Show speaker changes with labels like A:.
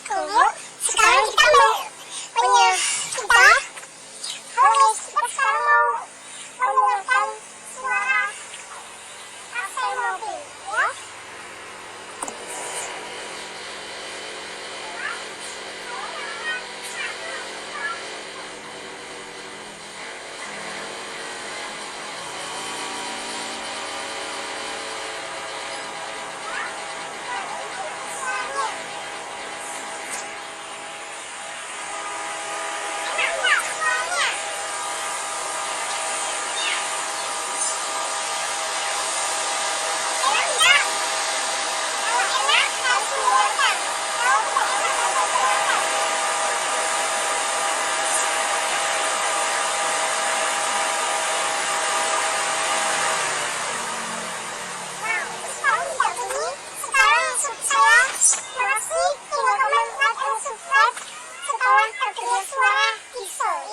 A: Tunggu, sekarang kita mau kita sekarang mau mendengarkan suara AC mobil, ya. Suara diesel.